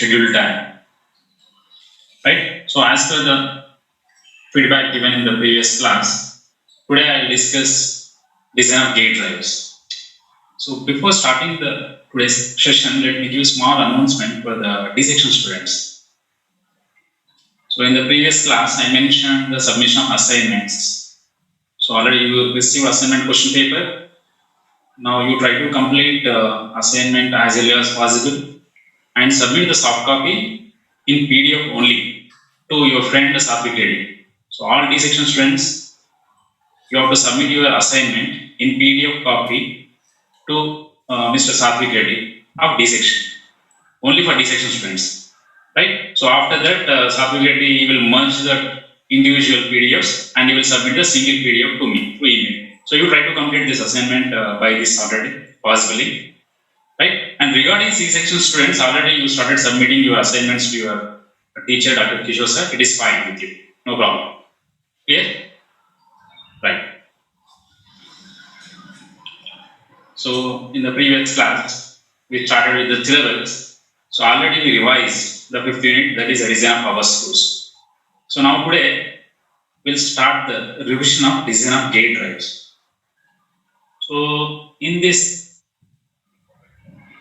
scheduled time, right? So as per the feedback given in the previous class, today I will discuss design of gate drivers. So before starting the today's session, let me give small announcement for the D-section students. So in the previous class, I mentioned the submission of assignments. So already you received assignment question paper. Now you try to complete assignment as early as possible and submit the soft copy in PDF only to your friend Satvik Reddy. So all D-section students, you have to submit your assignment in PDF copy to Mr. Satvik Reddy of D-section, only for D-section students, right? So after that, Satvik Reddy will merge the individual PDFs and he will submit the single PDF to me through email. So you try to complete this assignment by this Saturday, possibly, right? And regarding C-section students, already you started submitting your assignments to your teacher, Dr. Kishore sir. It is fine with you, no problem. Clear? Right. So in the previous class, we started with the syllabus. So already we revised the fifth unit, that is a design of power screws. So now today we'll start the revision of design of gate drives. So in this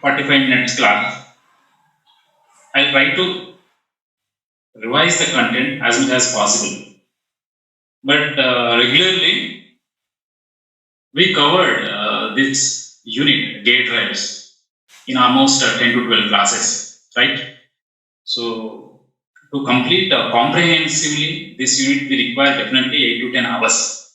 45 minutes class, I'll try to revise the content as much as possible. But regularly we covered this unit gate drives in almost 10 to 12 classes, right? So to complete comprehensively this unit, we require definitely 8 to 10 hours.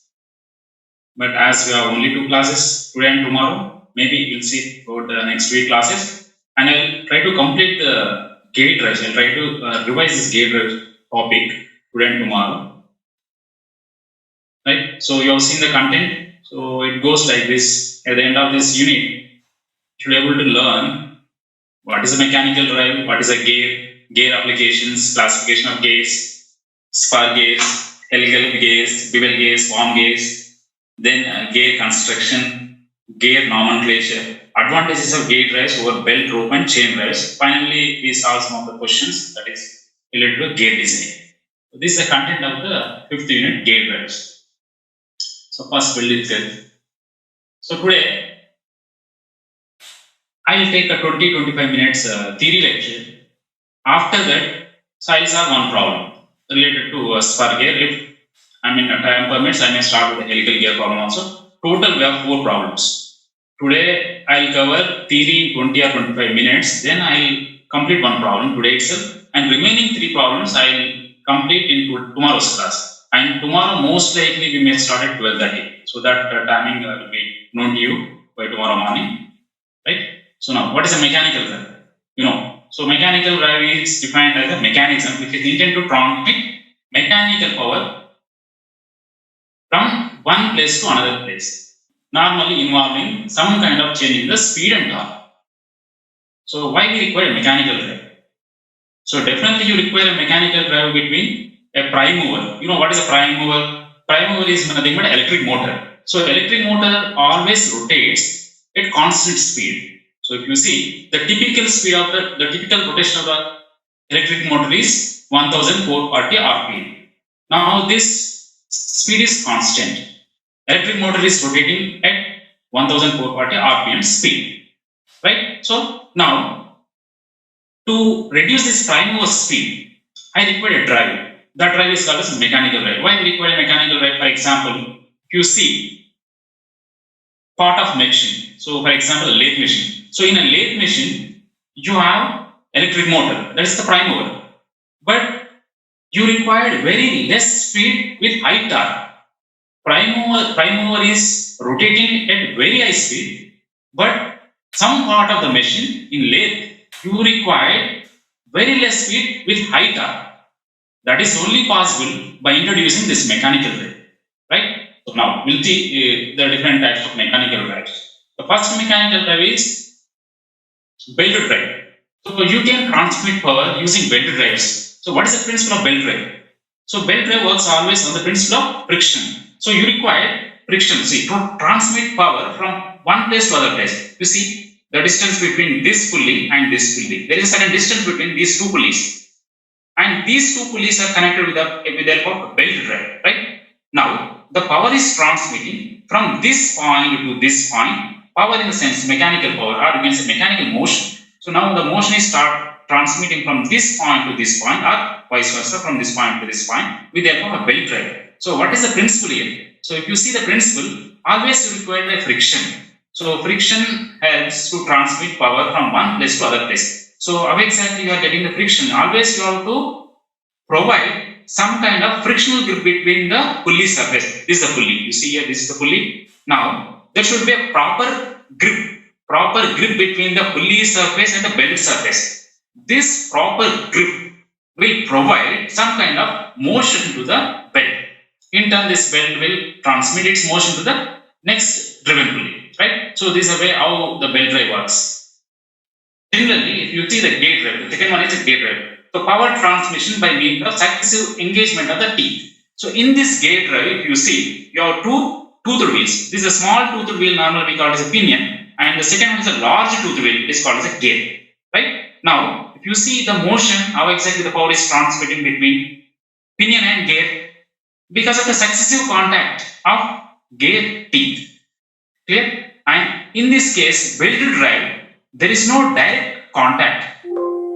But as we have only 2 classes today and tomorrow, maybe we'll see about the next week classes, and I'll try to complete the gate drives. I'll try to revise this gate drive topic today and tomorrow, right? So you have seen the content. So it goes like this. At the end of this unit, you should be able to learn what is a mechanical drive, what is a gear applications, classification of gears, spur gears, helical gears, bevel gears, worm gears, then gear construction, gear nomenclature, advantages of gate drives over belt, rope, and chain drives. Finally, we solve some of the questions that is related to gear design. So this is the content of the fifth unit, gate drives. So first build itself. So today, I will take a 20-25 minutes theory lecture. After that, so I will solve one problem related to spur gear. If time permits, I may start with the helical gear problem also. Total, we have 4 problems. Today, I will cover theory in 20 or 25 minutes. Then I will complete one problem today itself. And remaining 3 problems, I will complete in tomorrow's class. And tomorrow, most likely, we may start at 12:30. So that timing will be known to you by tomorrow morning. Right? So now, what is a mechanical drive? So mechanical drive is defined as a mechanism which is intended to transmit mechanical power from one place to another place, normally involving some kind of change in the speed and torque. So why we require a mechanical drive? So definitely you require a mechanical drive between a prime mover. You know what is a prime mover? Prime mover is nothing but electric motor. So electric motor always rotates at constant speed. So if you see the typical speed of the typical rotation of the electric motor is 1440 rpm. Now this speed is constant. Electric motor is rotating at 1440 rpm speed, right? So now to reduce this prime mover speed, I require a drive. That drive is called as mechanical drive. Why we require a mechanical drive? For example, if you see part of machine. So for example, a lathe machine. So in a lathe machine, you have electric motor. That is the prime mover. But you require very less speed with high torque. Prime mover is rotating at very high speed, but some part of the machine in lathe, you require very less speed with high torque. That is only possible by introducing this mechanical drive, right? So now we'll see the different types of mechanical drives. The first mechanical drive is belt drive. So you can transmit power using belt drives. So what is the principle of belt drive? So belt drive works always on the principle of friction. So you require friction, see, to transmit power from one place to other place. You see, the distance between this pulley and this pulley. There is a certain distance between these two pulleys, and these two pulleys are connected with the help of a belt drive, right? Now, the power is transmitting from this point to this point. Power in the sense mechanical power, or you can say mechanical motion. So now the motion is start transmitting from this point to this point, or vice versa from this point to this point with the help of a belt drive. So what is the principle here? So if you see the principle, always you require a friction. So friction helps to transmit power from one place to other place. So how exactly you are getting the friction? Always you have to provide some kind of frictional grip between the pulley surface. This is the pulley. You see here, this is the pulley. Now there should be a proper grip between the pulley surface and the belt surface. This proper grip will provide some kind of motion to the belt. In turn, this belt will transmit its motion to the next driven pulley, right? So this is the way how the belt drive works. Similarly, if you see the gate drive, the second one is a gate drive. So power transmission by means of successive engagement of the teeth. So in this gate drive, you see you have two toothed wheels. This is a small toothed wheel, normally we call it as a pinion, and the second one is a large toothed wheel, it is called as a gear, right? Now, if you see the motion, how exactly the power is transmitting between pinion and gear, because of the successive contact of gear teeth, clear? And in this case, belted drive, there is no direct contact,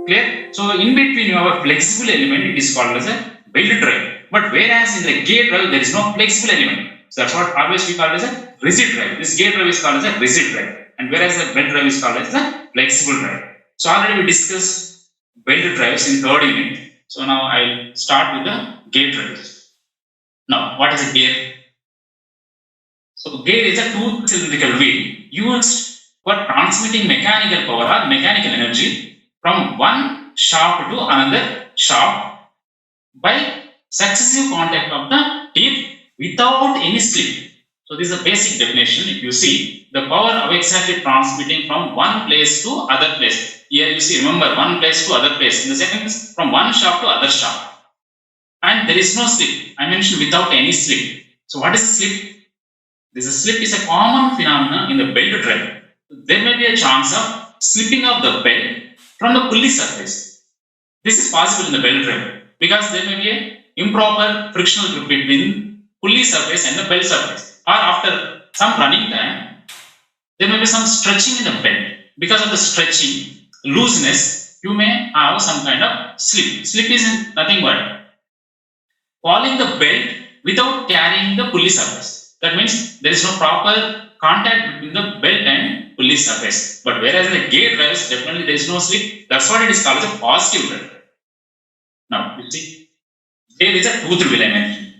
clear? So in between you have a flexible element, it is called as a belted drive. But whereas in the gear drive, there is no flexible element. So that's what always we call as a rigid drive. This gear drive is called as a rigid drive, and whereas the belt drive is called as a flexible drive. So already we discussed belted drives in third unit. So now I'll start with the gear drives. Now, what is a gear? So gear is a toothed cylindrical wheel used for transmitting mechanical power or mechanical energy from one shaft to another shaft by successive contact of the teeth without any slip. So this is a basic definition. If you see the power of exactly transmitting from one place to other place. Here you see, remember, one place to other place. In the second is from one shaft to other shaft. And there is no slip. I mentioned without any slip. So what is slip? This slip is a common phenomenon in the belt drive. There may be a chance of slipping of the belt from the pulley surface. This is possible in the belt drive because there may be an improper frictional grip between pulley surface and the belt surface, or after some running time there may be some stretching in the belt. Because of the stretching, looseness, you may have some kind of slip. Slip is nothing but falling the belt without carrying the pulley surface. That means there is no proper contact between the belt and pulley surface. But whereas in the gear drives, definitely there is no slip. That's what it is called as a positive drive. Now you see, there is a toothed wheel I mentioned.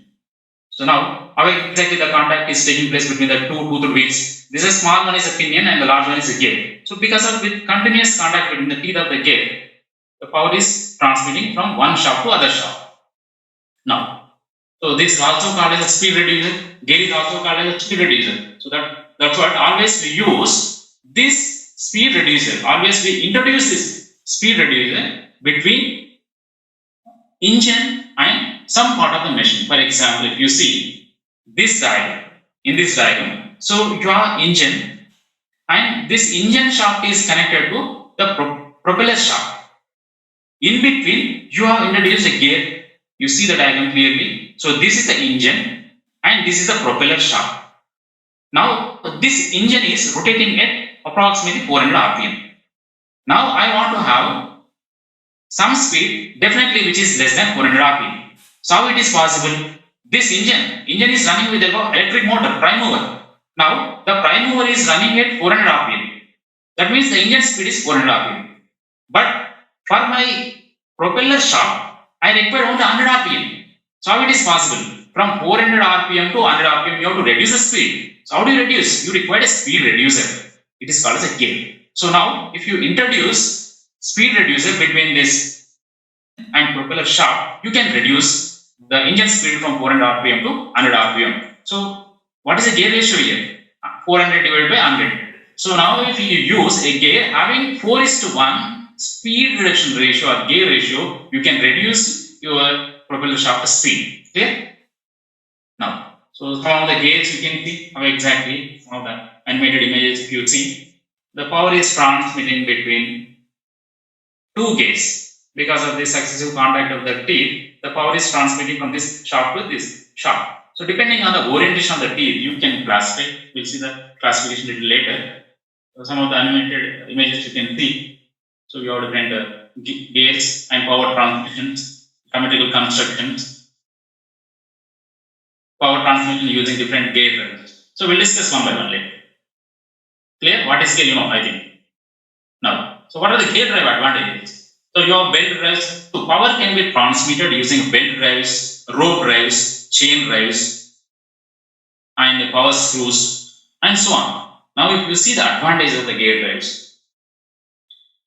So now, how exactly the contact is taking place between the two toothed wheels? This is small one is a pinion and the large one is a gear. So because of the continuous contact between the teeth of the gear, the power is transmitting from one shaft to other shaft. Now, so this is also called as a speed reducer. Gear is also called as a speed reducer. So that's what always we use this speed reducer. Always we introduce this speed reducer between engine and some part of the machine. For example, if you see this diagram, in this diagram, so you have engine and this engine shaft is connected to the propeller shaft. In between, you have introduced a gear. You see the diagram clearly. So this is the engine and this is the propeller shaft. Now this engine is rotating at approximately 400 rpm. Now I want to have some speed definitely which is less than 400 rpm. So how it is possible? This engine is running with an electric motor, prime mover. Now the prime mover is running at 400 rpm. That means the engine speed is 400 rpm. But for my propeller shaft, I require only 100 rpm. So how it is possible? From 400 rpm to 100 rpm, you have to reduce the speed. So how do you reduce? You require a speed reducer. It is called as a gear. So now, if you introduce speed reducer between this and propeller shaft, you can reduce the engine speed from 400 rpm to 100 rpm. So what is the gear ratio here? 400 divided by 100. So now if you use a gear having 4:1 speed reduction ratio or gear ratio, you can reduce your propeller shaft speed. Clear? Now, so some of the gears you can see how exactly some of the animated images. If you see the power is transmitting between two gates. Because of the successive contact of the teeth, the power is transmitting from this shaft to this shaft. So depending on the orientation of the teeth, you can classify. We'll see the classification a little later. So some of the animated images you can see. So you have different gates and power transmissions, chemical constructions, power transmission using different gate drives. So we'll discuss one by one later. Clear? What is gate? I think. Now, so what are the gate drive advantages? So your belt drives, so power can be transmitted using belt drives, rope drives, chain drives, and power screws, and so on. Now, if you see the advantage of the gate drives,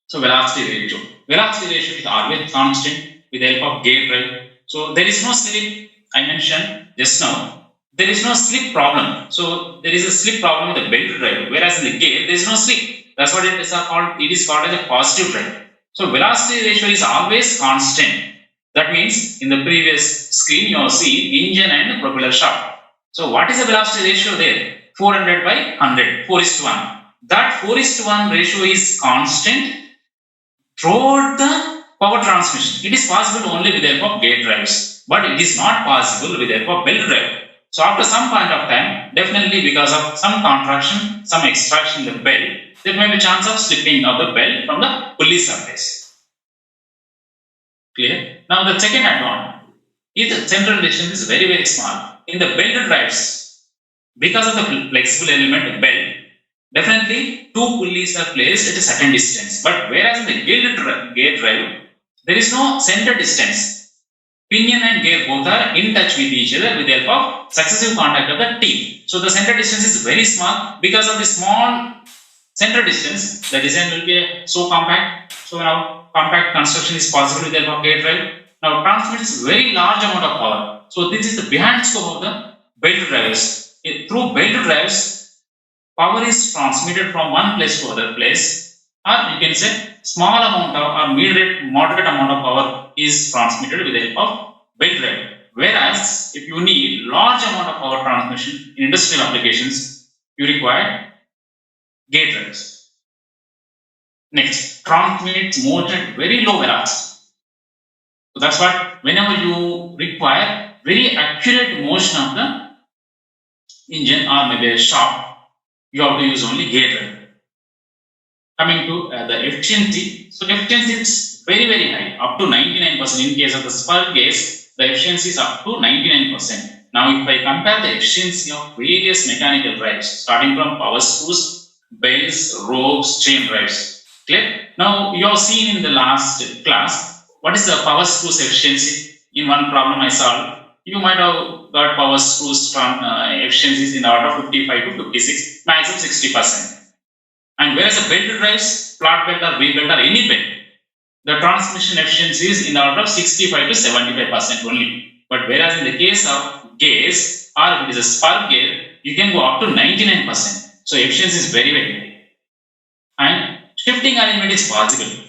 so velocity ratio. Velocity ratio is always constant with the help of gate drive. So there is no slip. I mentioned just now, there is no slip problem. So there is a slip problem with the belt drive, whereas in the gate there is no slip. That's what it is called. It is called as a positive drive. So velocity ratio is always constant. That means in the previous screen you have seen engine and propeller shaft. So what is the velocity ratio there? 400 by 100, 4:1. That 4:1 ratio is constant throughout the power transmission. It is possible only with the help of gate drives, but it is not possible with the help of belt drive. So after some point of time, definitely because of some contraction, some extraction in the belt, there may be chance of slipping of the belt from the pulley surface. Clear? Now the second advantage is the central distance is very, very small. In the belt drives, because of the flexible element belt, definitely two pulleys are placed at a certain distance. But whereas in the gate drive, there is no center distance. Pinion and gear both are in touch with each other with the help of successive contact of the teeth. So the center distance is very small. Because of the small center distance, the design will be so compact. So now compact construction is possible with the help of gate drive. Now transmits very large amount of power. So this is the behind scope of the belt drives. Through belt drives, power is transmitted from one place to other place, or you can say small amount of or moderate amount of power is transmitted with the help of belt drive. Whereas if you need large amount of power transmission in industrial applications, you require gate drives. Next, transmits motion at very low velocity. So that's what whenever you require very accurate motion of the engine or maybe a shaft, you have to use only gate drive. Coming to the efficiency, so efficiency is very, very high, up to 99%. In case of the spur case, the efficiency is up to 99%. Now, if I compare the efficiency of various mechanical drives, starting from power screws, belts, ropes, chain drives, clear? Now, you have seen in the last class, what is the power screws efficiency? In one problem I solved, you might have got power screws from efficiencies in the order of 55 to 56, maximum 60%. And whereas the belt drives, flat belt or V belt or any belt, the transmission efficiency is in the order of 65 to 75% only. But whereas in the case of gears or if it is a spur gear, you can go up to 99%. So efficiency is very, very high. And shifting arrangement is possible.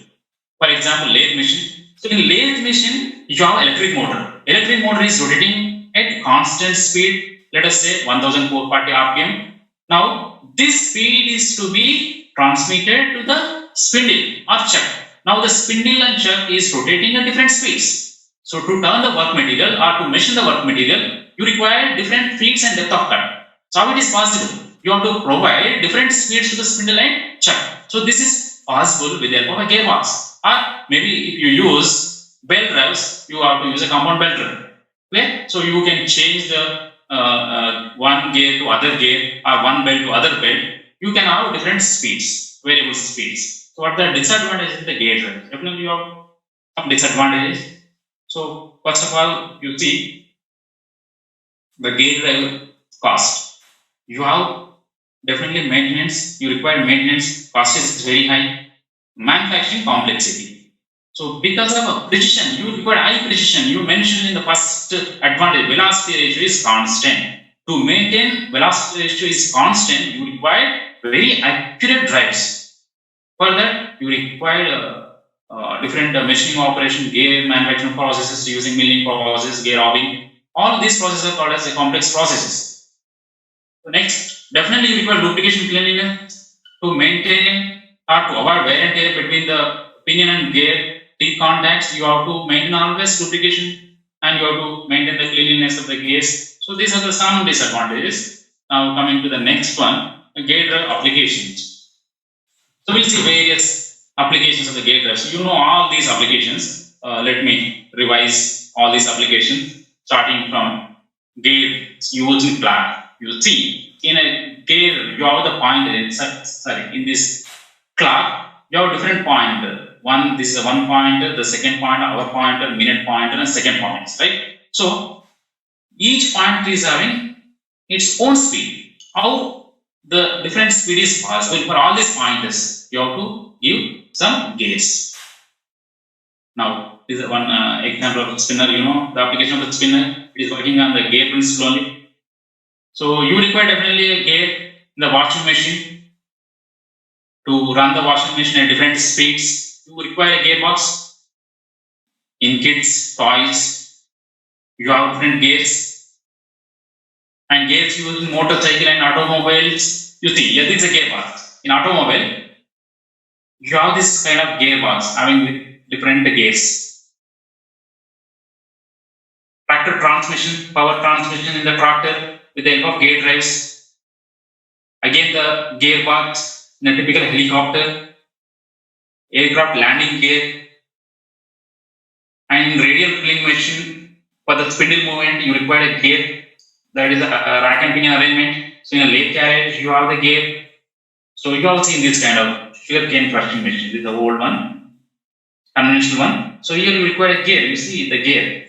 For example, lathe machine. So in lathe machine, you have electric motor. Electric motor is rotating at constant speed, let us say 1440 RPM. Now, this speed is to be transmitted to the spindle or chuck. Now, the spindle and chuck is rotating at different speeds. So, to turn the work material or to machine the work material, you require different feeds and depth of cut. So, how it is possible? You have to provide different speeds to the spindle and chuck. So, this is possible with the help of a gearbox. Or maybe if you use belt drives, you have to use a compound belt drive. Okay? So, you can change the one gear to other gear or one belt to other belt. You can have different speeds, variable speeds. So what the disadvantage is the gear drive? Definitely you have some disadvantages. So first of all, you see the gear drive cost. You have definitely maintenance. You require maintenance. Cost is very high. Manufacturing complexity. So because of a precision, you require high precision. You mentioned in the first advantage, velocity ratio is constant. To maintain velocity ratio is constant, you require very accurate drives. For that, you require different machining operation, gear manufacturing processes using milling process, gear hobbing. All these processes are called as complex processes. So next, definitely you require lubrication cleanliness. to maintain or to avoid wear and tear between the pinion and gear teeth contacts, you have to maintain always lubrication and you have to maintain the cleanliness of the gears. So these are the some disadvantages. Now coming to the next one, gear drive applications. So we'll see various applications of the gear drive. So you know all these applications. Let me revise all these applications starting from gear using black. You see in a gear you have the pointer in this clock you have different pointer. One, this is a one pointer, the second pointer, hour pointer, minute pointer, and second points, right? So each pointer is having its own speed. How the different speed is possible for all these pointers? You have to give some gears. Now, this is one example of spinner. You know the application of the spinner. It is working on the gear principle only. So you require definitely a gear in the washing machine. To run the washing machine at different speeds, you require a gearbox. In kids' toys, you have different gears. And gears used in motorcycle and automobiles. You see, here this is a gearbox. In automobile, you have this kind of gearbox having different gears. Tractor transmission, power transmission in the tractor with the help of gear drives. Again, the gearbox in a typical helicopter, aircraft landing gear, and in radial pulling machine for the spindle movement, you require a gear. That is a rack and pinion arrangement. So in a lathe carriage, you have the gear. So you have seen this kind of sugarcane crushing machine. This is the old one, conventional one. So here you require a gear. You see the gear.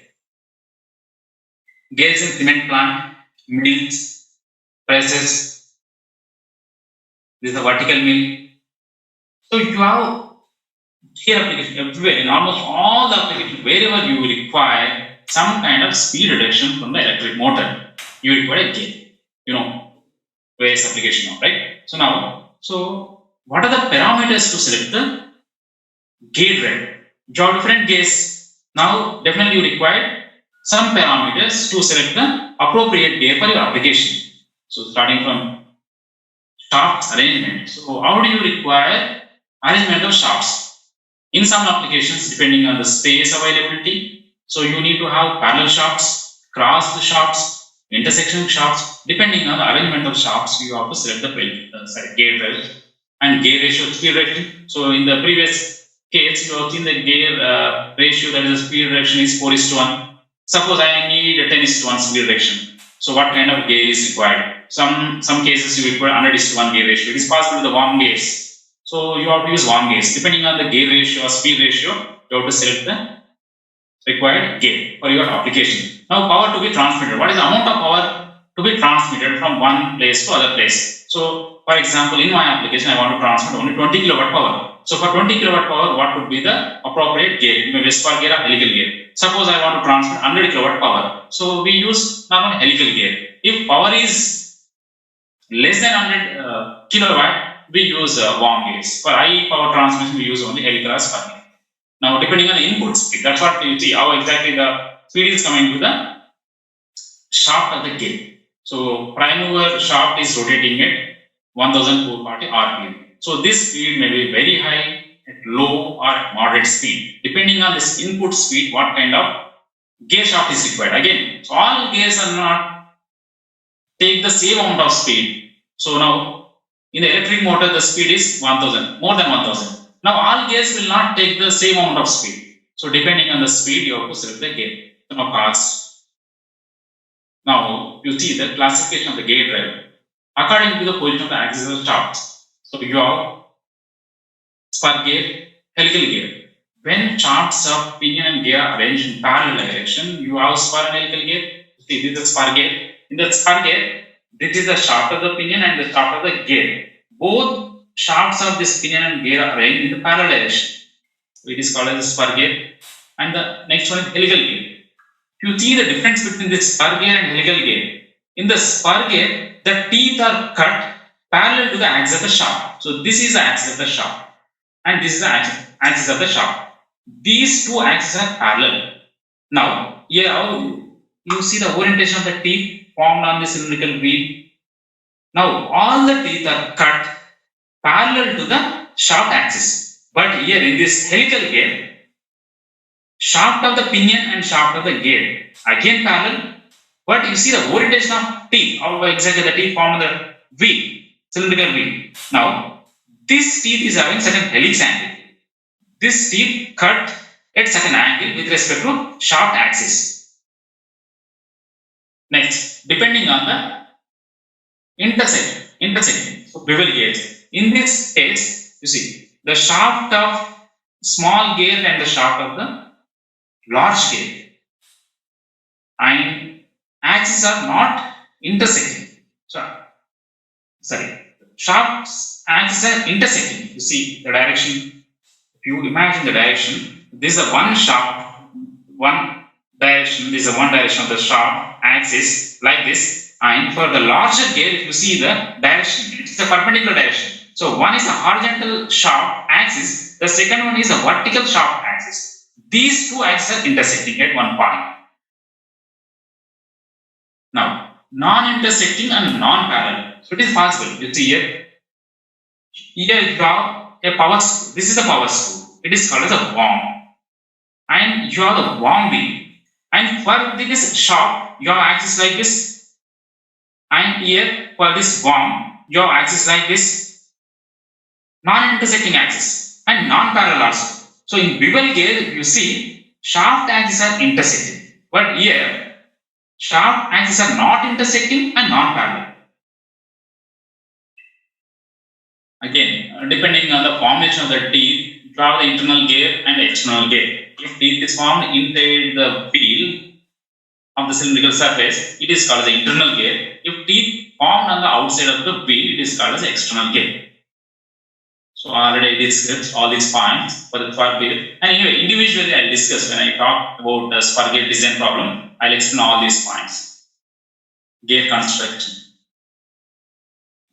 Gears in cement plant, mills, presses. This is a vertical mill. So you have gear application everywhere. In almost all the applications, wherever you require some kind of speed reduction from the electric motor, you require a gear. You know, various application now, right? So what are the parameters to select the gear drive? You have different gears. Now, definitely you require some parameters to select the appropriate gear for your application. So starting from shaft arrangement. So how do you require arrangement of shafts? In some applications, depending on the space availability, so you need to have parallel shafts, crossed shafts, intersection shafts. Depending on the arrangement of shafts, you have to select the gear drive and gear ratio, speed ratio. So in the previous case, you have seen the gear ratio, that is the speed reduction is 4:1. Suppose I need a 10:1 speed reduction. So what kind of gear is required? Some cases you require 100:1 gear ratio. It is possible with the warm gears. So you have to use warm gears. Depending on the gear ratio or speed ratio, you have to select the required gear for your application. Now power to be transmitted. What is the amount of power to be transmitted from one place to other place? So for example, in my application, I want to transmit only 20 kilowatt power. So for 20 kilowatt power, what would be the appropriate gear? Maybe spar gear or helical gear. Suppose I want to transmit 100 kilowatt power. So we use normally helical gear. If power is less than 100 kilowatt, we use warm gears. For high power transmission, we use only helical or spar gear. Now, depending on the input speed, that's what you see how exactly the speed is coming to the shaft of the gear. So prime mover shaft is rotating at 1440 RPM. So this speed may be very high, at low or moderate speed. Depending on this input speed, what kind of gear shaft is required. Again, so all gears are not take the same amount of speed. So now in the electric motor, the speed is 1000, more than 1000. Now all gears will not take the same amount of speed. So depending on the speed, you have to select the gear. Now cost. Now you see the classification of the gear drive according to the position of the axis of the shafts. So you have spar gear, helical gear. When shafts of pinion and gear are arranged in parallel direction, you have spar and helical gear. See, this is the spar gear. In the spar gear, this is the shaft of the pinion and the shaft of the gear. Both shafts of this pinion and gear are arranged in the parallel direction. It is called as the spar gear. And the next one is helical gear. You see the difference between this spar gear and helical gear. In the spar gear, the teeth are cut parallel to the axis of the shaft. So this is the axis of the shaft, and this is the axis of the shaft. These two axes are parallel. Now, here you see the orientation of the teeth formed on this cylindrical wheel. Now, all the teeth are cut parallel to the shaft axis. But here in this helical gear, shaft of the pinion and shaft of the gear again parallel, but you see the orientation of teeth, how exactly the teeth form the wheel, cylindrical wheel. Now, this teeth is having certain helix angle. This teeth cut at certain angle with respect to shaft axis. Next, depending on the intersecting, so bevel gauge. In this case, you see the shaft of small gear and the shaft of the large gear and axes are not intersecting. Shafts axes are intersecting. You see the direction. If you imagine the direction, this is a one shaft, one direction. This is a one direction of the shaft axis like this. And for the larger gear, if you see the direction, it's a perpendicular direction. So one is a horizontal shaft axis. The second one is a vertical shaft axis. These two axes are intersecting at one point. Now, non-intersecting and non-parallel. So it is possible. You see here. Here you have a power screw. This is a power screw. It is called as a worm. And you have the worm wheel. And for this shaft, you have axis like this. And here for this worm, you have axis like this. Non-intersecting axis and non-parallel also. So in bevel gear, you see shaft axes are intersecting. But here, shaft axes are not intersecting and non-parallel. Again, depending on the formation of the teeth, you have the internal gear and external gear. If teeth is formed inside the wheel of the cylindrical surface, it is called as the internal gear. If teeth formed on the outside of the wheel, it is called as the external gear. So already I discussed all these points for the spur gear. And anyway, individually I'll discuss when I talk about the spur gear design problem. I'll explain all these points. Gear construction.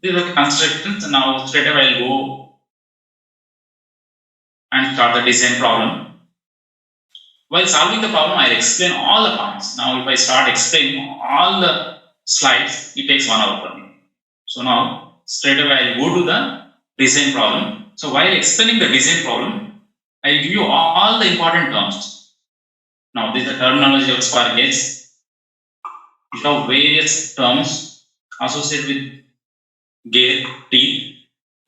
These are the constructions. Now straight away I'll go and start the design problem. While solving the problem, I'll explain all the points. Now if I start explaining all the slides, it takes 1 hour for me. So now straight away I'll go to the design problem. So while explaining the design problem, I'll give you all the important terms. Now this is the terminology of spur gauge. You have various terms associated with gear, teeth.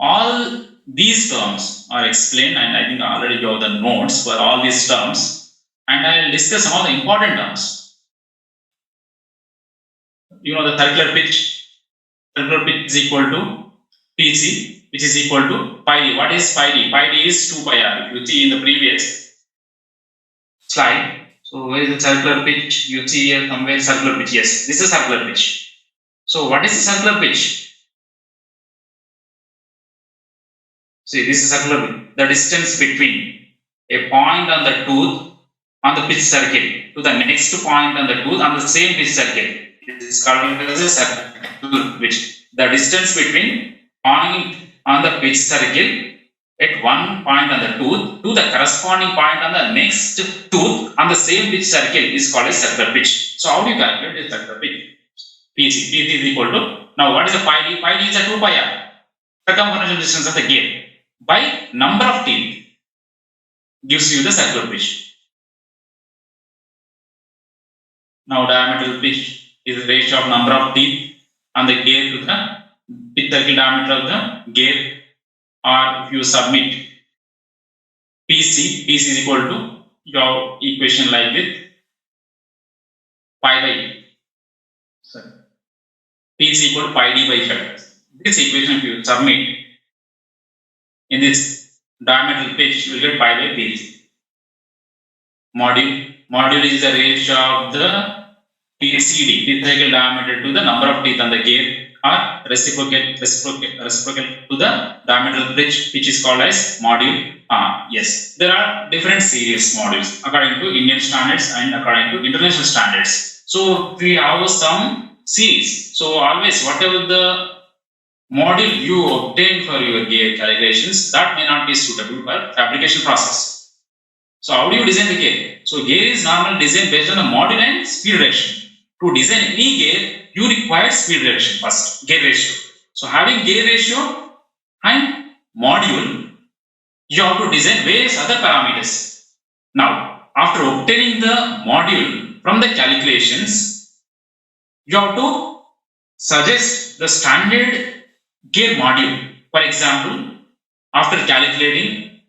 All these terms are explained, and I think I already have the notes for all these terms. And I will discuss some of the important terms. You know the circular pitch. Circular pitch is equal to PC, which is equal to pi d. What is pi d? Pi d is 2 pi r. If you see in the previous slide. So where is the circular pitch? You see here somewhere circular pitch. Yes, this is circular pitch. So what is the circular pitch? See, this is circular pitch. The distance between a point on the tooth on the pitch circle to the next point on the tooth on the same pitch circle. It is called as a circular pitch. The distance between point on the pitch circle at one point on the tooth to the corresponding point on the next tooth on the same pitch circle is called as circular pitch. So how do you calculate the circular pitch? PC. PC is equal to, now what is the pi d? Pi d is a 2 pi r, circumferential distance of the gear, by number of teeth gives you the circular pitch. Now diametral pitch is the ratio of number of teeth on the gear to the pitch circle diameter of the gear. Or if you submit PC, PC is equal to your equation like this, pi by, sorry, P is equal to pi d by 5. This equation if you submit in this diametral pitch, you will get pi by PC. Module is the ratio of the PCD, pitch circle diameter, to the number of teeth on the gear, or reciprocal to the diametral pitch, which is called as module. Yes, there are different series modules according to Indian standards and according to international standards. So we have some series. So always whatever the module you obtain for your gear calculations, that may not be suitable for fabrication process. So how do you design the gear? So gear is normally designed based on the module and speed direction. To design any gear, you require speed direction first, gear ratio. So having gear ratio and module, you have to design various other parameters. Now, after obtaining the module from the calculations, you have to suggest the standard gear module. For example, after calculating,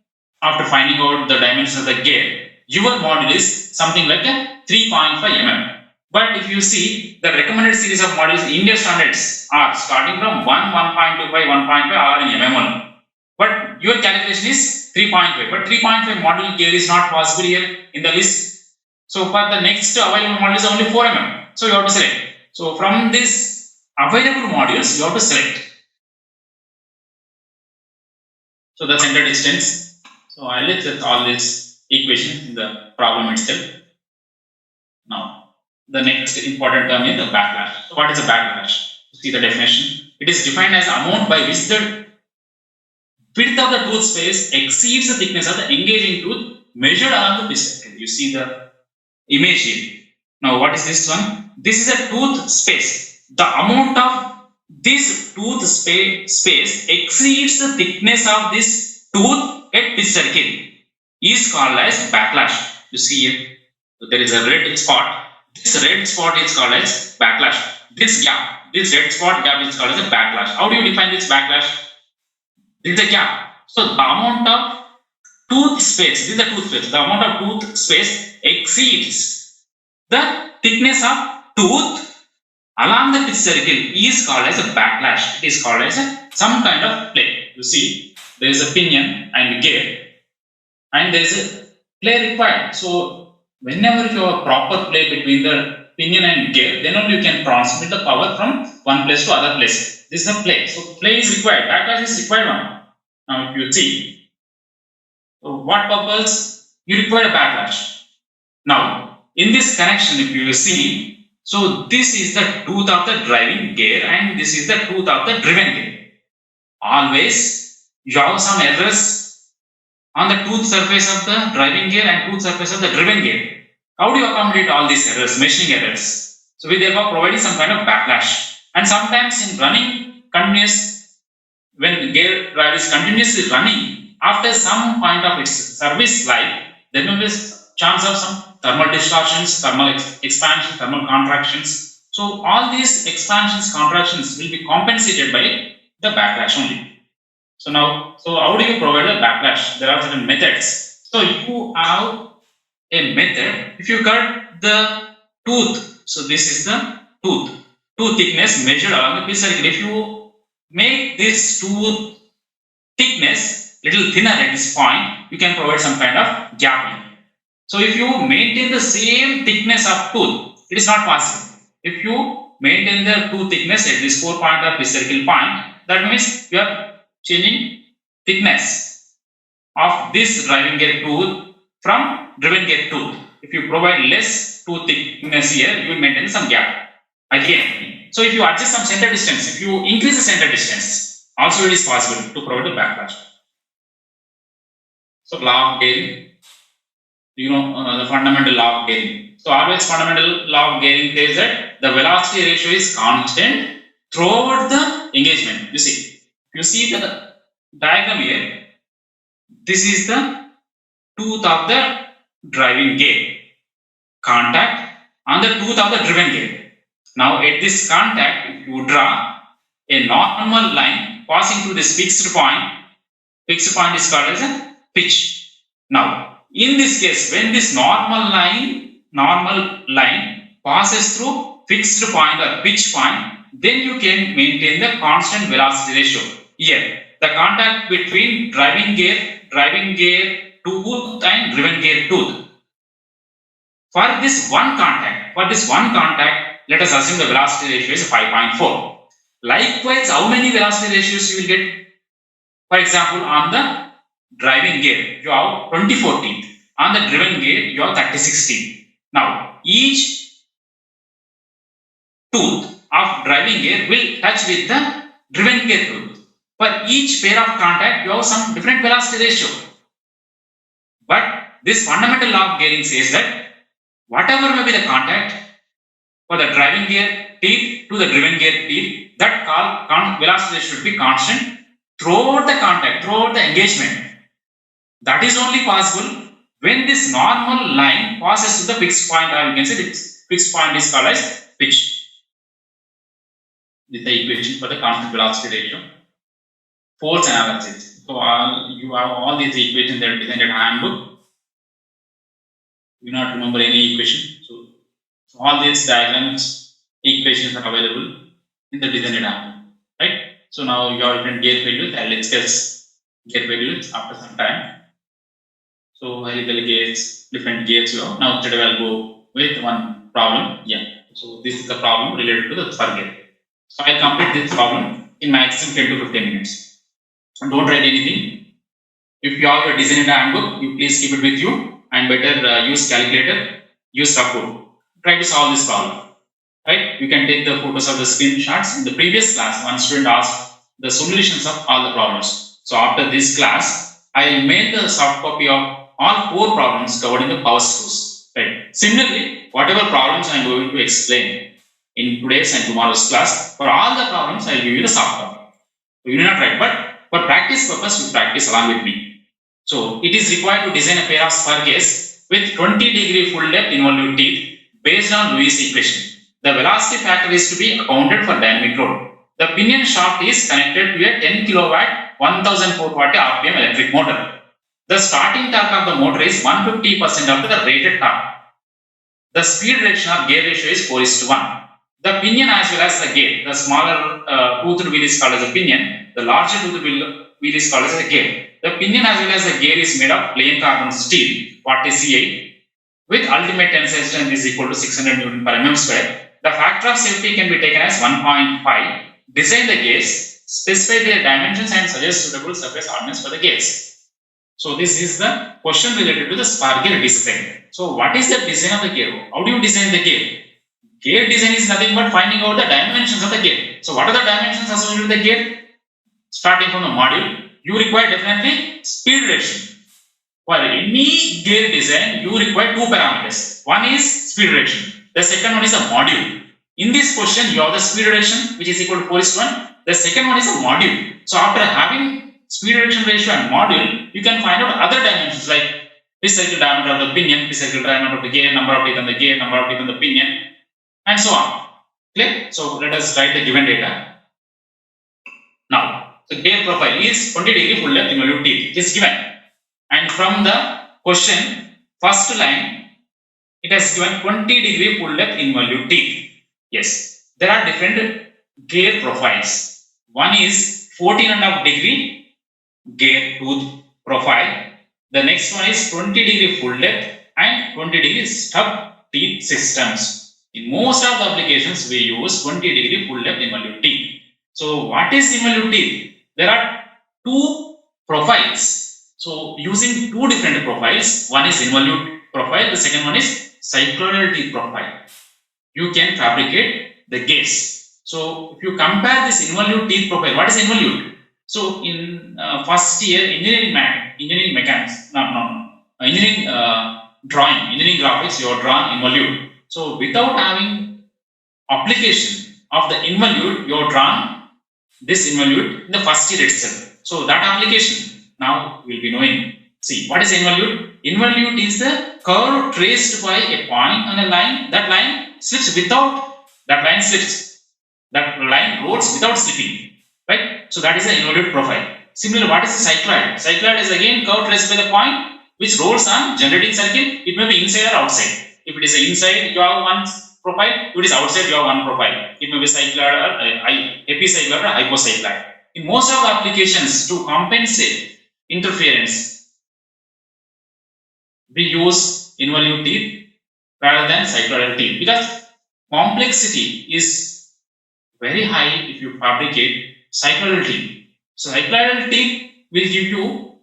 after finding out the dimensions of the gear, your module is something like a 3.5 mm. But if you see the recommended series of modules, India standards are starting from 1, 1.25, 1.5 or in mm only. But your calculation is 3.5. But 3.5 module gear is not possible here in the list. So for the next available module is only 4 mm. So you have to select. So from this available modules, you have to select. So the center distance. So I'll let all this equation in the problem itself. Now, the next important term is the backlash. So what is a backlash? See the definition. It is defined as the amount by which the width of the tooth space exceeds the thickness of the engaging tooth measured along the piston. You see the image here. Now, what is this one? This is a tooth space. The amount of this tooth space exceeds the thickness of this tooth at pitch circle is called as backlash. You see here, so there is a red spot. This red spot is called as backlash. This gap, this red spot gap is called as a backlash. How do you define this backlash? This is the gap. So the amount of tooth space, this is the tooth space. The amount of tooth space exceeds the thickness of tooth along the pitch circle is called as a backlash. It is called as some kind of play. You see, there is a pinion and gear, and there is a play required. So whenever you have a proper play between the pinion and gear, then only you can transmit the power from one place to other place. This is a play. So play is required. Backlash is required one. Now if you see, so what purpose you require a backlash? Now in this connection, if you see, so this is the tooth of the driving gear and this is the tooth of the driven gear. Always you have some errors on the tooth surface of the driving gear and tooth surface of the driven gear. How do you accommodate all these errors, measuring errors? So we therefore providing some kind of backlash. And sometimes in running continuous, when gear drive is continuously running, after some point of its service life, there will be chance of some thermal distortions, thermal expansion, thermal contractions. So all these expansions, contractions will be compensated by the backlash only. So now, so how do you provide a backlash? There are certain methods. So you have a method. If you cut the tooth, so this is the tooth thickness measured along the pitch circle. If you make this tooth thickness little thinner at this point, you can provide some kind of gap. So if you maintain the same thickness of tooth, it is not possible. If you maintain the tooth thickness at this 4 point of pitch circle point, that means you are changing thickness of this driving gear tooth from driven gear tooth. If you provide less tooth thickness here, you will maintain some gap again. So if you adjust some center distance, if you increase the center distance, also it is possible to provide a backlash. So law of gearing, you know the fundamental law of gearing. So always fundamental law of gearing says that the velocity ratio is constant throughout the engagement. You see the diagram here. This is the tooth of the driving gear, contact on the tooth of the driven gear. Now at this contact, if you draw a normal line passing through this fixed point is called as a pitch. Now in this case, when this normal line passes through fixed point or pitch point, then you can maintain the constant velocity ratio. Here the contact between driving gear tooth and driven gear tooth. For this one contact, let us assume the velocity ratio is 5.4. Likewise, how many velocity ratios you will get? For example, on the driving gear, you have 24 teeth. On the driven gear, you have 36 teeth. Now, each tooth of driving gear will touch with the driven gear tooth. For each pair of contact, you have some different velocity ratio. But this fundamental law of gearing says that whatever may be the contact for the driving gear teeth to the driven gear teeth, that velocity should be constant throughout the contact, throughout the engagement. That is only possible when this normal line passes to the fixed point, or you can say this fixed point is called as pitch. This is the equation for the constant velocity ratio. Force analysis. So you have all these equations that are designed in handbook. You do not remember any equation. So all these diagrams, equations are available in the design handbook, right? So now you have different gear values. I'll discuss gear values after some time. So helical gears, different gears you have. Now today I'll go with one problem. Yeah. So this is the problem related to the spur gear. So I'll complete this problem in maximum 10 to 15 minutes. So don't write anything. If you have a design handbook, you please keep it with you and better use calculator, use Rapport. Try to solve this problem. Right? You can take the photos of the screenshots. In the previous class, one student asked the solutions of all the problems. So after this class, I will make the soft copy of all 4 problems covered in the power screws. Right? Similarly, whatever problems I am going to explain in today's and tomorrow's class, for all the problems I will give you the soft copy. So you do not write, but for practice purpose, you practice along with me. So it is required to design a pair of spur gears with 20-degree full depth involute teeth based on Lewis equation. The velocity factor is to be accounted for dynamic load. The pinion shaft is connected to a 10 kilowatt 1440 RPM electric motor. The starting torque of the motor is 150% of the rated torque. The speed reduction of gear ratio is 4:1. The pinion as well as the gear, the smaller toothed wheel is called as a pinion, the larger toothed wheel is called as a gear. The pinion as well as the gear is made of plain carbon steel, 40 Ca, with ultimate tensile strength is equal to 600 Newton per mm square. The factor of safety can be taken as 1.5. Design the gears, specify their dimensions and suggest suitable surface hardness for the gears. So this is the question related to the spur gear design. So what is the design of the gear? How do you design the gear? Gear design is nothing but finding out the dimensions of the gear. So what are the dimensions associated with the gear? Starting from the module, you require definitely speed reduction. For any gear design, you require 2 parameters. One is speed reduction. The second one is a module. In this question, you have the speed reduction, which is equal to 4:1. The second one is a module. So after having speed reduction ratio and module, you can find out other dimensions like recycle diameter of the pinion, recycle diameter of the gear, number of teeth on the gear, number of teeth on the pinion, and so on. Clear? So let us write the given data. Now, the gear profile is 20-degree full depth involute teeth. It is given. And from the question, first line, it has given 20-degree full depth involute teeth. Yes, there are different gear profiles. One is 14.5-degree gear tooth profile. The next one is 20-degree full depth and 20-degree stub teeth systems. In most of the applications, we use 20-degree full depth involute teeth. So, what is involute teeth? There are 2 profiles. So, using 2 different profiles, one is involute profile, the second one is cycloidal teeth profile. You can fabricate the gears. So, if you compare this involute teeth profile, what is involute? So, in first year engineering mechanics, engineering drawing, engineering graphics, you are drawn involute. So, without having application of the involute, you are drawn this involute in the first year itself. So, that application now we will be knowing. See, what is involute? Involute is the curve traced by a point on a line. That line slips without, that line rolls without slipping. Right? So, that is the involute profile. Similarly, what is the cycloid? Cycloid is again curve traced by the point which rolls on generating circle. It may be inside or outside. If it is inside, you have one profile. If it is outside, you have one profile. It may be cycloid or epicycloid or hypocycloid. In most of the applications, to compensate interference, we use involute teeth rather than cycloidal teeth because complexity is very high if you fabricate cycloidal teeth. So, cycloidal teeth will give you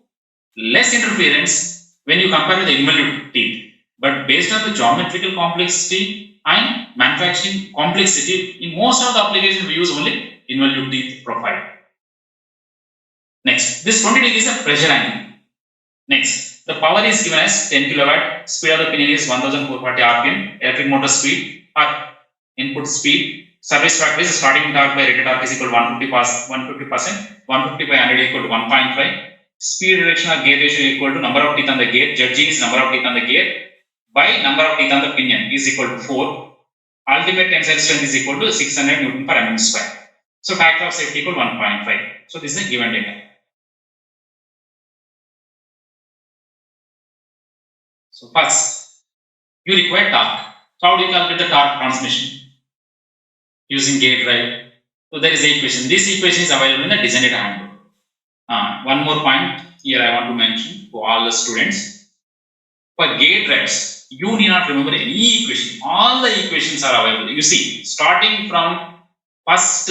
less interference when you compare with the involute teeth. But based on the geometrical complexity and manufacturing complexity, in most of the applications we use only involute teeth profile. Next, this 20 degree is a pressure angle. Next, the power is given as 10 kilowatt, speed of the pinion is 1440 RPM, electric motor speed or input speed service factor is starting torque by rated torque is equal to 150%, 150 by 100 equal to 1.5. Speed reduction or gear ratio equal to number of teeth on the gear. Judging is number of teeth on the gear by number of teeth on the pinion is equal to 4. Ultimate tensile strength is equal to 600 Newton per mm square. So factor of safety equal 1.5. So this is a given data. So first, you require torque. So how do you calculate the torque transmission? Using gate drive. So there is an equation. This equation is available in the design data handbook. One more point here I want to mention to all the students. For gate drives, you need not remember any equation. All the equations are available. You see, starting from first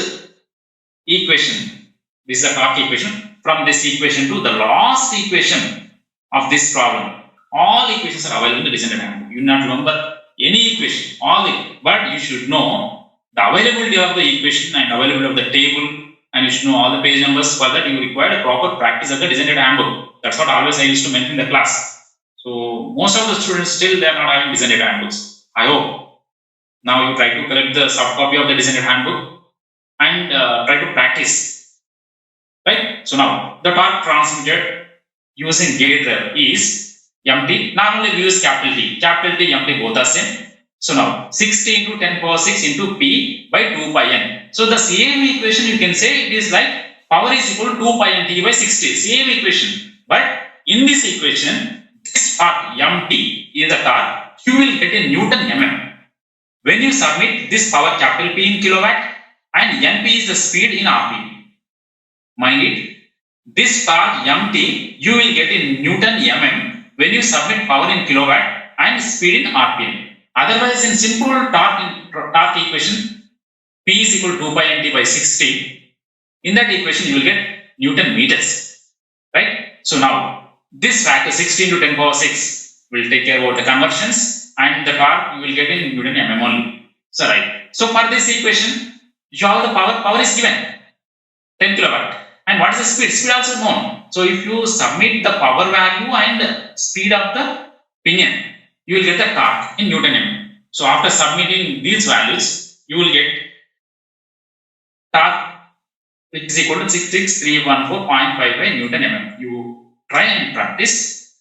equation, this is the torque equation. From this equation to the last equation of this problem, all equations are available in the design data handbook. You need not remember any equation, but you should know the availability of the equation and availability of the table, and you should know all the page numbers. For that, you require a proper practice of the design data handbook. That's what always I used to mention in the class. So most of the students still they are not having design data handbooks. I hope now you try to collect the soft copy of the design data handbook and try to practice. Right? So now the torque transmitted using gate drive is MT. Normally we use capital T. Capital T, MT both are same. So now 60 into 10 power 6 into P by 2 pi n. So the same equation you can say it is like power is equal to 2 pi n T by 60. Same equation. But in this equation, this torque MT is the torque you will get in Newton mm. When you submit this power capital P in kilowatt and NP is the speed in RPM. Mind it, this torque MT you will get in Newton mm when you submit power in kilowatt and speed in RPM. Otherwise, in simple torque equation, P is equal to 2 pi nt by 60. In that equation, you will get Newton meters. Right? So now, this factor 60 into 10 power 6 will take care about the conversions, and the torque you will get in Newton mm only. So right. So for this equation, you have the power is given 10 kilowatt. And what is the speed? Speed also known. So if you submit the power value and speed of the pinion, you will get the torque in Newton mm. So after submitting these values, you will get torque which is equal to 66314.55 Newton mm. You try and practice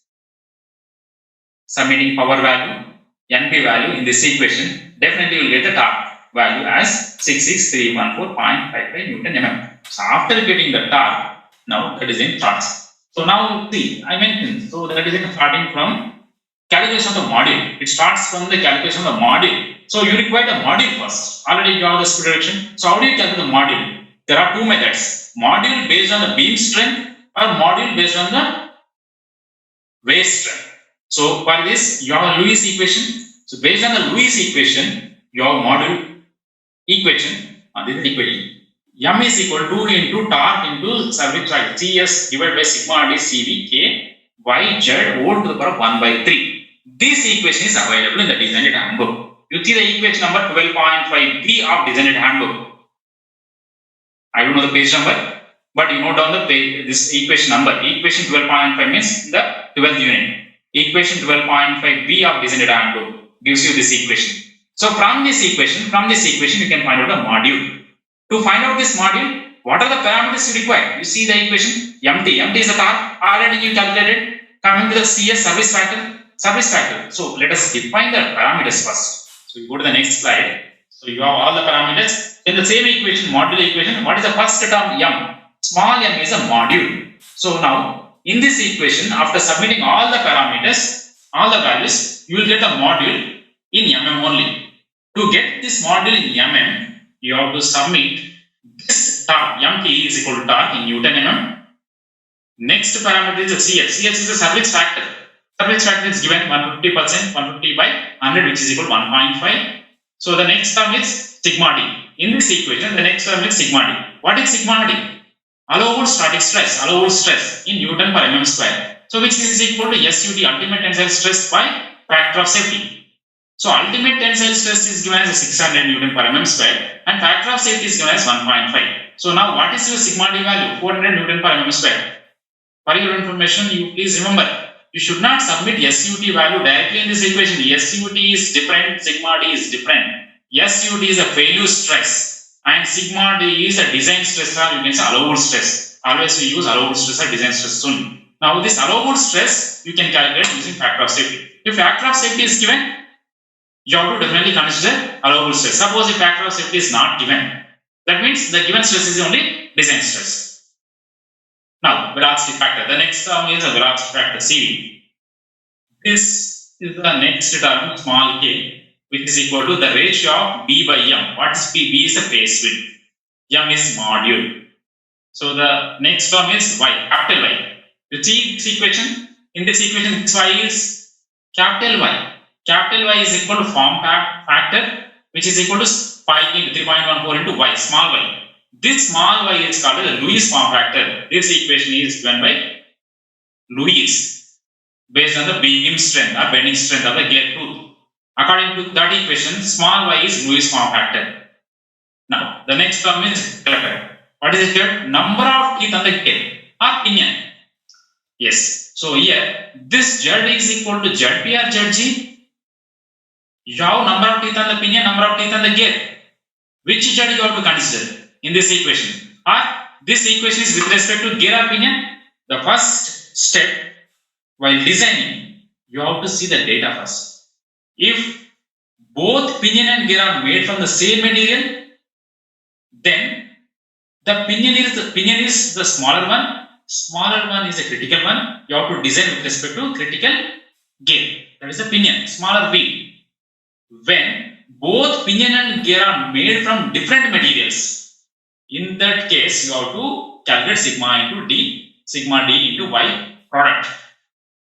submitting power value, NP value in this equation. Definitely you will get the torque value as 66314.55 Newton mm. So after getting the torque, now that is in charts. So now see, I mentioned, so that is in starting from calculation of the module. It starts from the calculation of the module. So you require the module first. Already you have the speed reduction. So how do you calculate the module? There are two methods. Module based on the beam strength or module based on the waist strength. So for this, you have a Lewis equation. So based on the Lewis equation, you have module equation. This is the equation. M is equal to 2 into torque into service factor CS divided by sigma d CV K y z whole to the power of 1 by 3. This equation is available in the design data handbook. You see the equation number 12.5b of design data handbook. I don't know the page number, but you note down the page, this equation number. Equation 12.5 means the 12th unit. Equation 12.5b of design data handbook gives you this equation. So from this equation you can find out the module. To find out this module, what are the parameters you require? You see the equation MT is the torque. Already you calculated. Coming to the CS service factor. So let us define the parameters first. So you go to the next slide. So you have all the parameters. In the same equation, module equation, what is the first term? M. Small m is a module. So now in this equation, after submitting all the parameters, all the values, you will get a module in mm only. To get this module in mm, you have to submit this torque. MT is equal to torque in Newton mm. Next parameter is the CF. CF is the service factor. Service factor is given 150%, 150 by 100, which is equal to 1.5. So the next term is sigma d. In this equation, the next term is sigma d. What is sigma d? Allowable static stress, allowable stress in Newton per mm square. So which is equal to SUT, ultimate tensile stress by factor of safety. So ultimate tensile stress is given as 600 Newton per mm square and factor of safety is given as 1.5. So now what is your sigma d value? 400 Newton per mm square. For your information, you please remember, you should not submit SUT value directly in this equation. SUT is different, sigma d is different. SUD is a failure stress, and sigma D is a design stress, or you can say allowable stress. Always we use allowable stress or design stress only. Now this allowable stress you can calculate using factor of safety. If factor of safety is given, you have to definitely consider allowable stress. Suppose if factor of safety is not given, that means the given stress is only design stress. Now velocity factor. The next term is a velocity factor CV. This is the next term, small k, which is equal to the ratio of B by M. What is B? B is the phase width. M is module. So the next term is Y, capital Y. You see this equation? In this equation, this Y is capital Y. Capital Y is equal to form factor, which is equal to 5 into 3.14 into Y, small y. This small y is called the Lewis form factor. This equation is given by Lewis based on the beam strength or bending strength of the gear tooth. According to that equation, small y is Lewis form factor. Now, the next term is delta. What is it? Number of teeth on the gear or pinion. Yes. So here, this Z is equal to ZP or ZG. You have number of teeth on the pinion, number of teeth on the gear. Which Z you have to consider in this equation? Or this equation is with respect to gear or pinion? The first step while designing, you have to see the data first. If both pinion and gear are made from the same material, then the pinion is the smaller one. Smaller one is a critical one. You have to design with respect to critical gear. That is the pinion, smaller wheel. When both pinion and gear are made from different materials, in that case you have to calculate sigma into D, sigma D into Y product.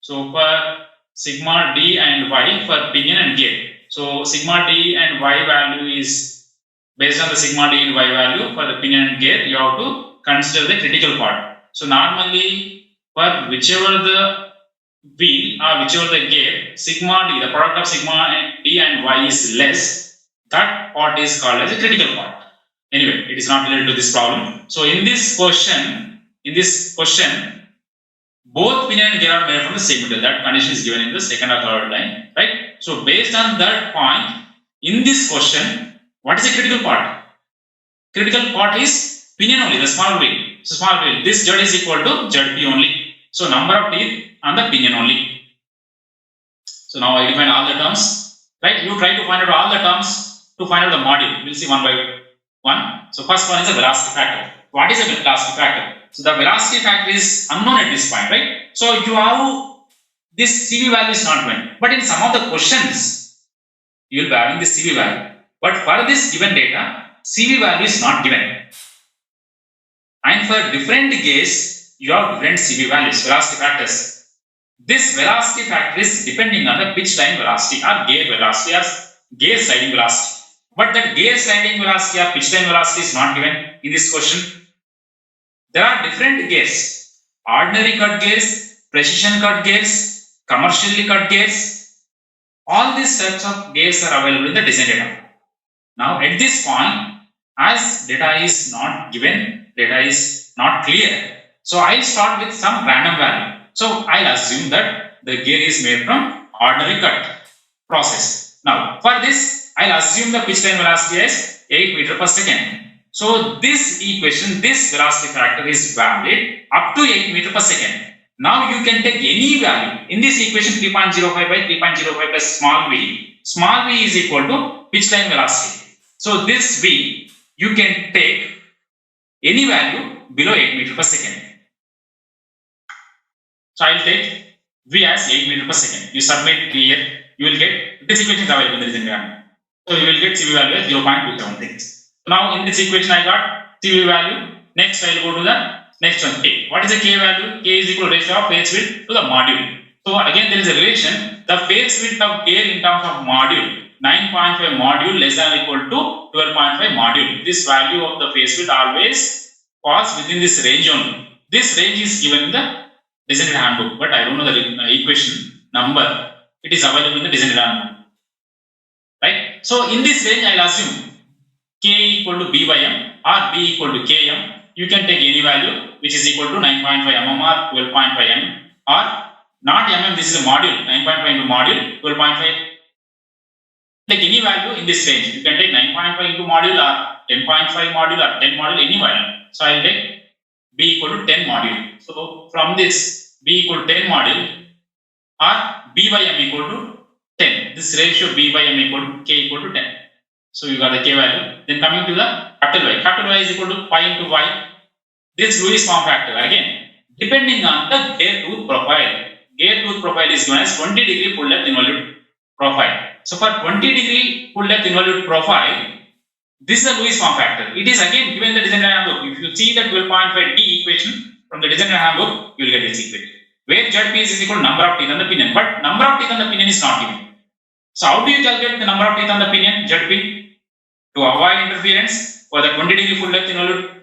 So for sigma D and Y for pinion and gear, so sigma D and Y value is based on the sigma D and Y value for the pinion and gear. You have to consider the critical part. So normally for whichever the wheel or whichever the gear, sigma D, the product of sigma D and Y is less, that part is called as a critical part. Anyway, it is not related to this problem. So in this question, both pinion and gear are made from the same material. That condition is given in the second or third line, right? So based on that point, in this question, what is the critical part? Critical part is pinion only, the small wheel. So small wheel, this Z is equal to ZP only. So number of teeth on the pinion only. So now I define all the terms, right? You try to find out all the terms to find out the module. We'll see one by one. So first one is the velocity factor. What is the velocity factor? So the velocity factor is unknown at this point, right? So you have this CV value is not given, but in some of the questions you will be having this CV value. But for this given data, CV value is not given. And for different gears, you have different CV values, velocity factors. This velocity factor is depending on the pitch line velocity or gear velocity or gear sliding velocity. But that gear sliding velocity or pitch line velocity is not given in this question. There are different gears: ordinary cut gears, precision cut gears, commercially cut gears. All these types of gears are available in the design data. Now at this point, as data is not given, data is not clear, so I'll start with some random value. So I'll assume that the gear is made from ordinary cut process. Now for this, I'll assume the pitch line velocity is 8 meter per second. So this equation, this velocity factor is valid up to 8 meter per second. Now you can take any value in this equation, 3.05 by 3.05 plus small v. Small v is equal to pitch line velocity. So this v, you can take any value below 8 meter per second. So I will take v as 8 meter per second. You submit here, you will get this equation is available in the design data. So you will get CV value as 0.276. Now in this equation I got CV value. Next I will go to the next one, K. What is the K value? K is equal to ratio of phase width to the module. So again there is a relation. The phase width of gear in terms of module, 9.5 module less than or equal to 12.5 module. This value of the phase width always falls within this range only. This range is given in the design handbook, but I don't know the equation number. It is available in the design handbook. Right? So in this range I will assume K equal to B by M or B equal to Km. You can take any value which is equal to 9.5 mm or 12.5 m or not mm. This is a module, 9.5 into module 12.5 Take any value in this range. You can take 9.5 into module or 10.5 module or 10 module, any value. So I will take b equal to 10 module. So from this b equal to 10 module or b by m equal to 10. This ratio b by m equal to k equal to 10. So you got the k value. Then coming to the capital Y. Capital Y is equal to pi into y. This Lewis form factor again depending on the gear tooth profile. Gear tooth profile is given as 20 degree full depth involute profile. So for 20 degree full depth involute profile, this is the Lewis form factor. It is again given in the designer handbook. If you see the 12.5D equation from the designer handbook, you will get this equation. Where ZP is equal to number of teeth on the pinion, but number of teeth on the pinion is not given. So how do you calculate the number of teeth on the pinion, ZP? To avoid interference for the 20 degree full depth involute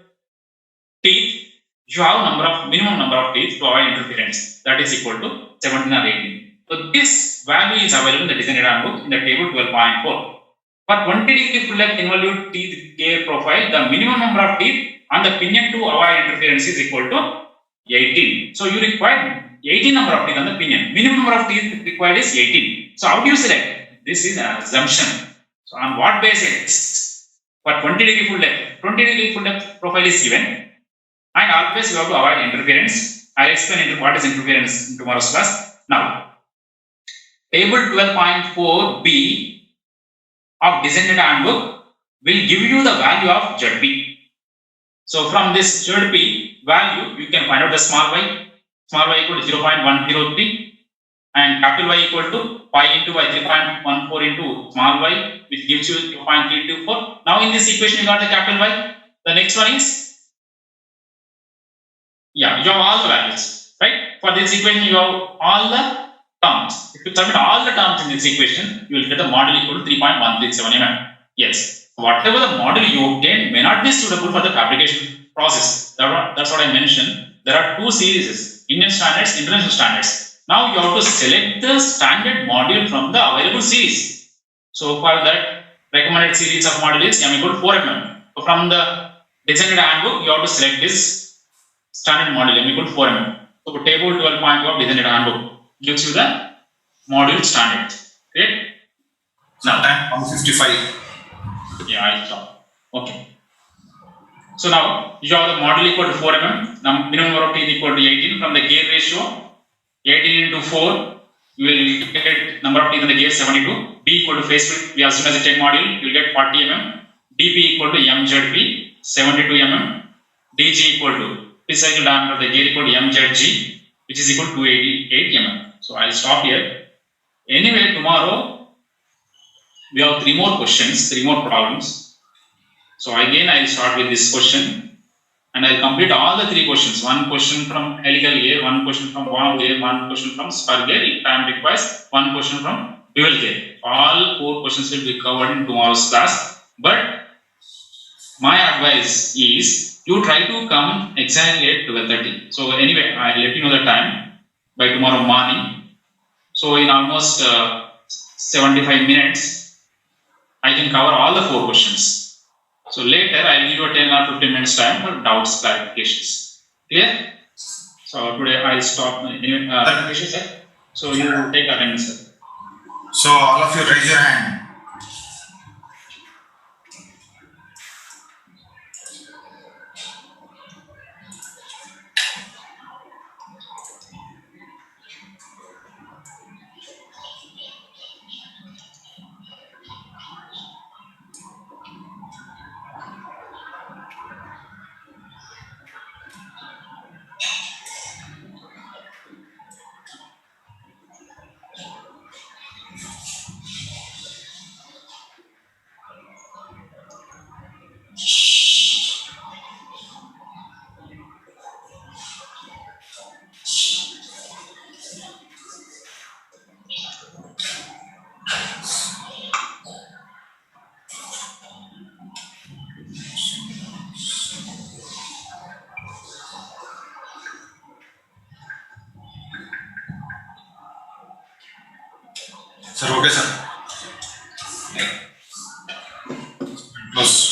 teeth, you have minimum number of teeth to avoid interference. That is equal to 17 or 18. So this value is available in the designer handbook in the table 12.4. For 20 degree full depth involute teeth gear profile, the minimum number of teeth on the pinion to avoid interference is equal to 18. So you require 18 number of teeth on the pinion. Minimum number of teeth required is 18. So how do you select? This is an assumption. So on what basis? For 20 degree full depth, 20 degree full depth profile is given, and always you have to avoid interference. I'll explain what is interference in tomorrow's class. Now, table 12.4b of design data handbook will give you the value of ZP. So from this ZP value, you can find out the small y equal to 0.103 and capital Y equal to pi into y 3.14 into small y, which gives you 2.324. Now in this equation you got the capital Y. The next one is, you have all the values, right? For this equation you have all the terms. If you submit all the terms in this equation, you will get the model equal to 3.137 mm. Yes, whatever the model you obtain may not be suitable for the fabrication process. That's what I mentioned. There are two series, Indian standards, international standards. Now you have to select the standard module from the available series. So for that, recommended series of module is m equal to 4 mm. So from the design data handbook, you have to select this standard module m equal to 4 mm. So table 12.1 of design data handbook gives you the module standard. Great. Now 155. Yeah, I'll stop. Okay. So now you have the module equal to 4 mm. Now minimum number of teeth equal to 18 from the gear ratio. 18 into 4, you will get number of teeth in the gear 72. B equal to face width, we assume as a 10 module, you will get 40 mm. DP equal to MZP, 72 mm. DG equal to pitch cycle diameter of the gear equal to MZG, which is equal to 288 mm. So I'll stop here. Anyway, tomorrow we have 3 more questions, 3 more problems. So again, I'll start with this question. And I'll complete all the 3 questions. 1 question from helical gear, 1 question from ball gear, 1 question from spur gear. If time requires, 1 question from dual gear. All 4 questions will be covered in tomorrow's class. But my advice is you try to come exactly at 12:30. So anyway, I'll let you know the time by tomorrow morning. So in almost 75 minutes, I can cover all the 4 questions. So later I will give you a 10 or 15 minutes time for doubts, clarifications. Clear? So today I'll stop. Clarification, sir. So you take attendance, sir. So all of you raise your hand. Sir, okay, sir. Close.